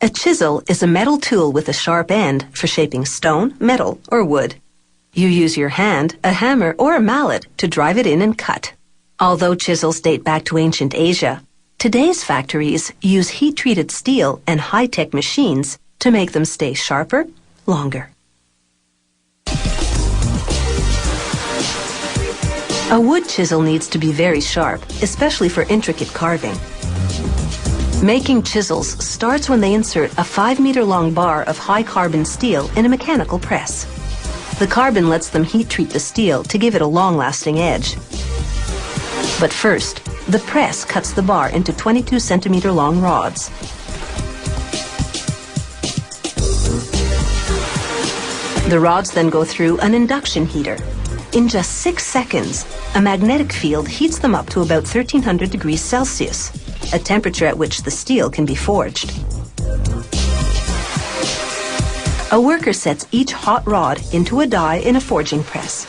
A chisel is a metal tool with a sharp end for shaping stone, metal, or wood. You use your hand, a hammer, or a mallet to drive it in and cut. Although chisels date back to ancient Asia, today's factories use heat-treated steel and high-tech machines to make them stay sharper, longer. A wood chisel needs to be very sharp, especially for intricate carving. Making chisels starts when they insert a 5-meter-long bar of high-carbon steel in a mechanical press. The carbon lets them heat-treat the steel to give it a long-lasting edge. But first, the press cuts the bar into 22-centimeter-long rods. The rods then go through an induction heater. In just 6 seconds, a magnetic field heats them up to about 1300 degrees Celsius, a temperature at which the steel can be forged. A worker sets each hot rod into a die in a forging press.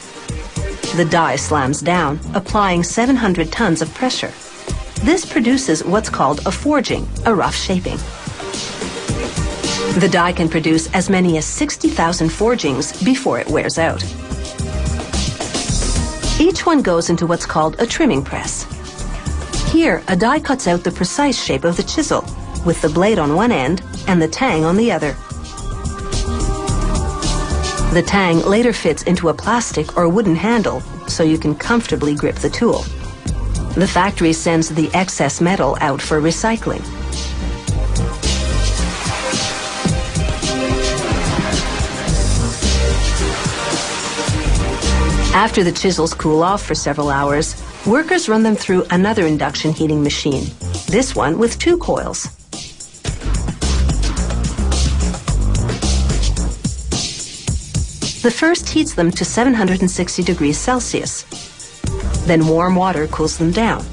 The die slams down, applying 700 tons of pressure. This produces what's called a forging, a rough shaping. The die can produce as many as 60,000 forgings before it wears out. Each one goes into what's called a trimming press. Here, a die cuts out the precise shape of the chisel, with the blade on one end and the tang on the other. The tang later fits into a plastic or wooden handle, so you can comfortably grip the tool. The factory sends the excess metal out for recycling. After the chisels cool off for several hours, workers run them through another induction heating machine, this one with 2 coils. The first heats them to 760 degrees Celsius. Then warm water cools them down.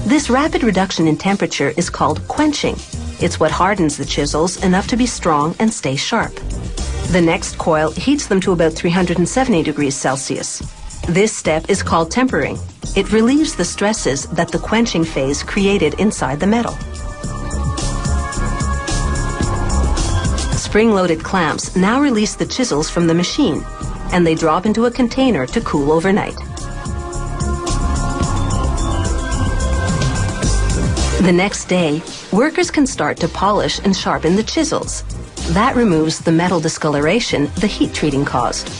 This rapid reduction in temperature is called quenching. It's what hardens the chisels enough to be strong and stay sharp. The next coil heats them to about 370 degrees Celsius. This step is called tempering. It relieves the stresses that the quenching phase created inside the metal. Spring-loaded clamps now release the chisels from the machine, and they drop into a container to cool overnight. The next day, workers can start to polish and sharpen the chisels. That removes the metal discoloration the heat treating caused.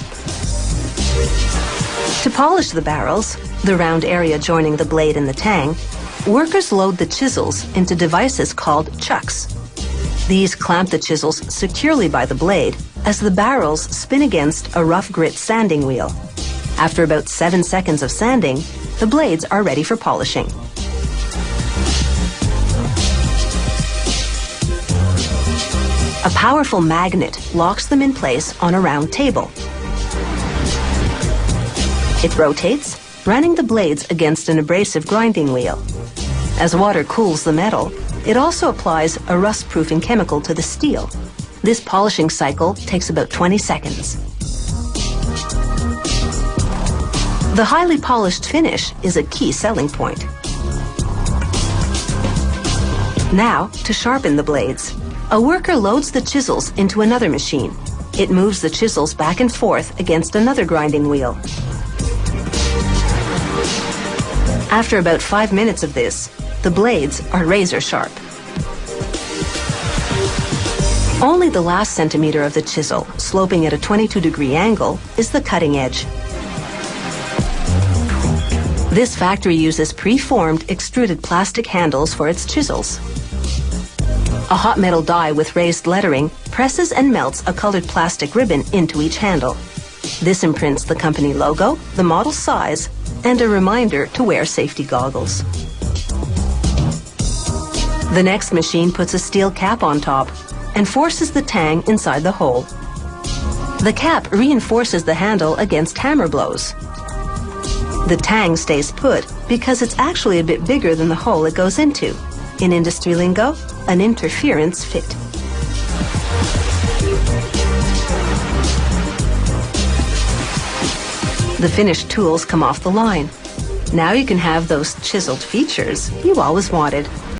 To polish the barrels, the round area joining the blade and the tang, workers load the chisels into devices called chucks. These clamp the chisels securely by the blade as the barrels spin against a rough grit sanding wheel. After about 7 seconds of sanding, the blades are ready for polishing. A powerful magnet locks them in place on a round table. It rotates, running the blades against an abrasive grinding wheel. As water cools the metal, it also applies a rust-proofing chemical to the steel. This polishing cycle takes about 20 seconds. The highly polished finish is a key selling point. Now, to sharpen the blades. A worker loads the chisels into another machine. It moves the chisels back and forth against another grinding wheel. After about 5 minutes of this, the blades are razor sharp. Only the last centimeter of the chisel, sloping at a 22-degree angle, is the cutting edge. This factory uses pre-formed extruded plastic handles for its chisels. A hot metal die with raised lettering presses and melts a colored plastic ribbon into each handle. This imprints the company logo, the model size, and a reminder to wear safety goggles. The next machine puts a steel cap on top and forces the tang inside the hole. The cap reinforces the handle against hammer blows. The tang stays put because it's actually a bit bigger than the hole it goes into. In industry lingo, an interference fit. The finished tools come off the line. Now you can have those chiseled features you always wanted.